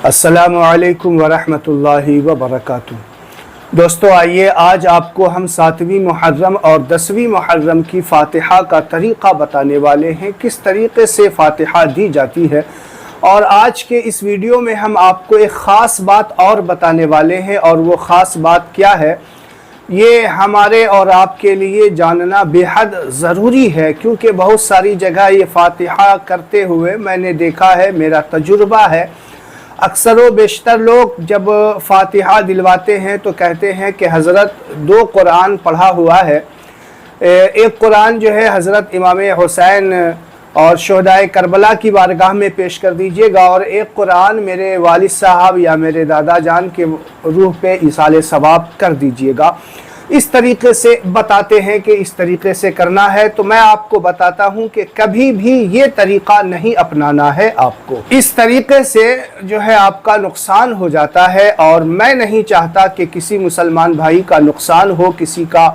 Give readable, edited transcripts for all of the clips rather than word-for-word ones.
السلام علیکم ورحمۃ اللہ وبرکاتہ۔ دوستو آئیے آج آپ کو ہم 7ویں محرم اور 10ویں محرم کی فاتحہ کا طریقہ بتانے والے ہیں، کس طریقے سے فاتحہ دی جاتی ہے۔ اور آج کے اس ویڈیو میں ہم آپ کو ایک خاص بات اور بتانے والے ہیں، اور وہ خاص بات کیا ہے یہ ہمارے اور آپ کے لیے جاننا بے حد ضروری ہے، کیونکہ بہت ساری جگہ یہ فاتحہ کرتے ہوئے میں نے دیکھا ہے، میرا تجربہ ہے، اکثر و بیشتر لوگ جب فاتحہ دلواتے ہیں تو کہتے ہیں کہ حضرت 2 قرآن پڑھا ہوا ہے، ایک قرآن جو ہے حضرت امام حسین اور شہدائے کربلا کی بارگاہ میں پیش کر دیجئے گا، اور ایک قرآن میرے والد صاحب یا میرے دادا جان کے روح پہ ایصال ثواب کر دیجئے گا۔ اس طریقے سے بتاتے ہیں کہ اس طریقے سے کرنا ہے، تو میں آپ کو بتاتا ہوں کہ کبھی بھی یہ طریقہ نہیں اپنانا ہے آپ کو۔ اس طریقے سے جو ہے آپ کا نقصان ہو جاتا ہے، اور میں نہیں چاہتا کہ کسی مسلمان بھائی کا نقصان ہو، کسی کا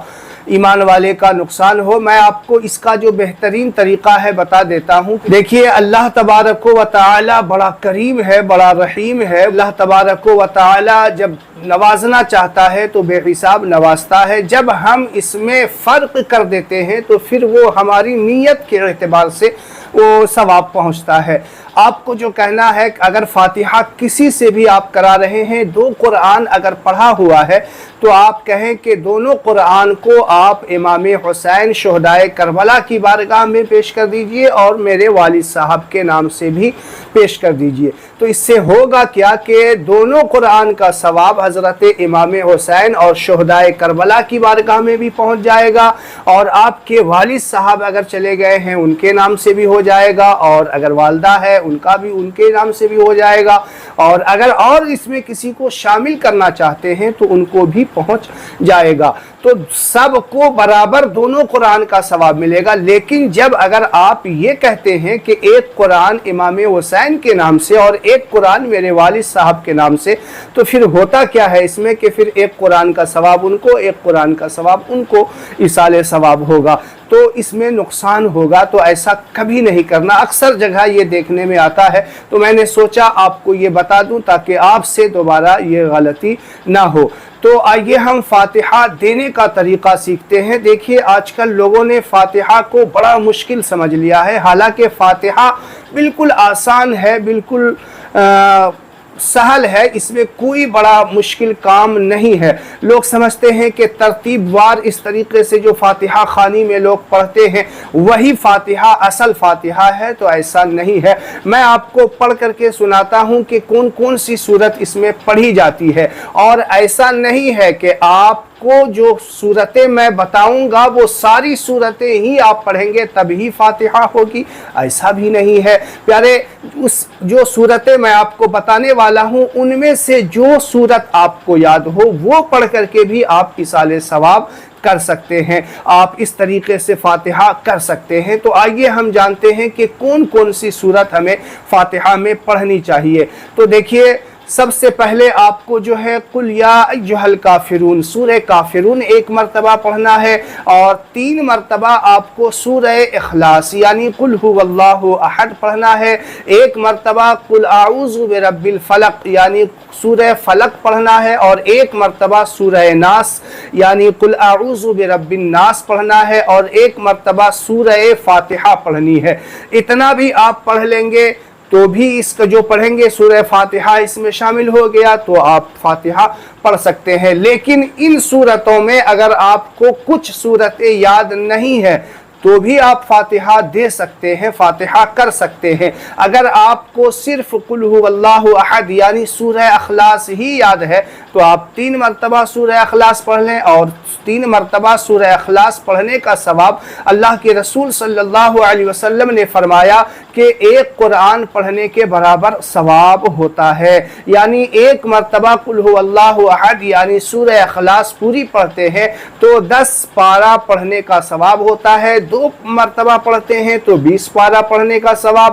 ایمان والے کا نقصان ہو۔ میں آپ کو اس کا جو بہترین طریقہ ہے بتا دیتا ہوں۔ دیکھیے اللہ تبارک و تعالی بڑا کریم ہے، بڑا رحیم ہے۔ اللہ تبارک و تعالی جب نوازنا چاہتا ہے تو بے حساب نوازتا ہے، جب ہم اس میں فرق کر دیتے ہیں تو پھر وہ ہماری نیت کے اعتبار سے وہ ثواب پہنچتا ہے۔ آپ کو جو کہنا ہے کہ اگر فاتحہ کسی سے بھی آپ کرا رہے ہیں، 2 قرآن اگر پڑھا ہوا ہے تو آپ کہیں کہ دونوں قرآن کو آپ امام حسین شہدائے کربلا کی بارگاہ میں پیش کر دیجئے اور میرے والد صاحب کے نام سے بھی پیش کر دیجئے۔ تو اس سے ہوگا کیا کہ دونوں قرآن کا ثواب حضرت امام حسین اور شہدائے کربلا کی بارگاہ میں بھی پہنچ جائے گا، اور آپ کے والد صاحب اگر چلے گئے ہیں ان کے نام سے بھی ہو جائے گا، اور اگر والدہ ہے ان کا بھی ان کے نام سے بھی ہو جائے گا، اور اگر اور اس میں کسی کو شامل کرنا چاہتے ہیں تو ان کو بھی پہنچ جائے گا۔ تو سب کو برابر دونوں قرآن کا ثواب ملے گا۔ لیکن جب اگر آپ یہ کہتے ہیں کہ ایک قرآن امام حسین کے نام سے اور ایک قرآن میرے والد صاحب کے نام سے، تو پھر ہوتا کیا ہے اس میں کہ پھر ایک قرآن کا ثواب ان کو، ایک قرآن کا ثواب ان کو ایصال ثواب ہوگا، تو اس میں نقصان ہوگا۔ تو ایسا کبھی نہیں کرنا، اکثر جگہ یہ دیکھنے میں آتا ہے، تو میں نے سوچا آپ کو یہ بتا دوں تاکہ آپ سے دوبارہ یہ غلطی نہ ہو۔ تو آئیے ہم فاتحہ دینے کا طریقہ سیکھتے ہیں۔ دیکھیے آج کل لوگوں نے فاتحہ کو بڑا مشکل سمجھ لیا ہے، حالانکہ فاتحہ بالکل آسان ہے، بالکل سہل ہے، اس میں کوئی بڑا مشکل کام نہیں ہے۔ لوگ سمجھتے ہیں کہ ترتیب وار اس طریقے سے جو فاتحہ خوانی میں لوگ پڑھتے ہیں وہی فاتحہ اصل فاتحہ ہے، تو ایسا نہیں ہے۔ میں آپ کو پڑھ کر کے سناتا ہوں کہ کون کون سی صورت اس میں پڑھی جاتی ہے، اور ایسا نہیں ہے کہ آپ کو جو صورتیں میں بتاؤں گا وہ ساری صورتیں ہی آپ پڑھیں گے تب ہی فاتحہ ہوگی، ایسا بھی نہیں ہے پیارے۔ جو صورتیں میں آپ کو بتانے والا ہوں ان میں سے جو صورت آپ کو یاد ہو وہ پڑھ کر کے بھی آپ ایصال ثواب کر سکتے ہیں، آپ اس طریقے سے فاتحہ کر سکتے ہیں۔ تو آئیے ہم جانتے ہیں کہ کون کون سی صورت ہمیں فاتحہ میں پڑھنی چاہیے۔ تو دیکھیے سب سے پہلے آپ کو جو ہے قل یا ایھا الکافرون، سورہ کافرون 1 مرتبہ پڑھنا ہے، اور 3 مرتبہ آپ کو سورہ اخلاص یعنی قل ھو اللہ احد پڑھنا ہے، 1 مرتبہ قل اعوذ برب الفلق یعنی سورہ فلق پڑھنا ہے، اور 1 مرتبہ سورہ ناس یعنی قل اعوذ برب الناس پڑھنا ہے، اور 1 مرتبہ سورہ فاتحہ پڑھنی ہے۔ اتنا بھی آپ پڑھ لیں گے تو بھی اس کا جو پڑھیں گے سورہ فاتحہ اس میں شامل ہو گیا، تو آپ فاتحہ پڑھ سکتے ہیں۔ لیکن ان صورتوں میں اگر آپ کو کچھ صورتیں یاد نہیں ہے تو بھی آپ فاتحہ دے سکتے ہیں، فاتحہ کر سکتے ہیں۔ اگر آپ کو صرف قل ھو اللہ احد یعنی سورہ اخلاص ہی یاد ہے تو آپ 3 مرتبہ سورہ اخلاص پڑھ لیں، اور 3 مرتبہ سورہ اخلاص پڑھنے کا ثواب اللہ کے رسول صلی اللہ علیہ وسلم نے فرمایا کہ 1 قرآن پڑھنے کے برابر ثواب ہوتا ہے۔ یعنی 1 مرتبہ قل ھو اللہ احد یعنی سورہ اخلاص پوری پڑھتے ہیں تو 10 پارہ پڑھنے کا ثواب ہوتا ہے، 2 مرتبہ پڑھتے ہیں تو 20 پارہ پڑھنے کا ثواب،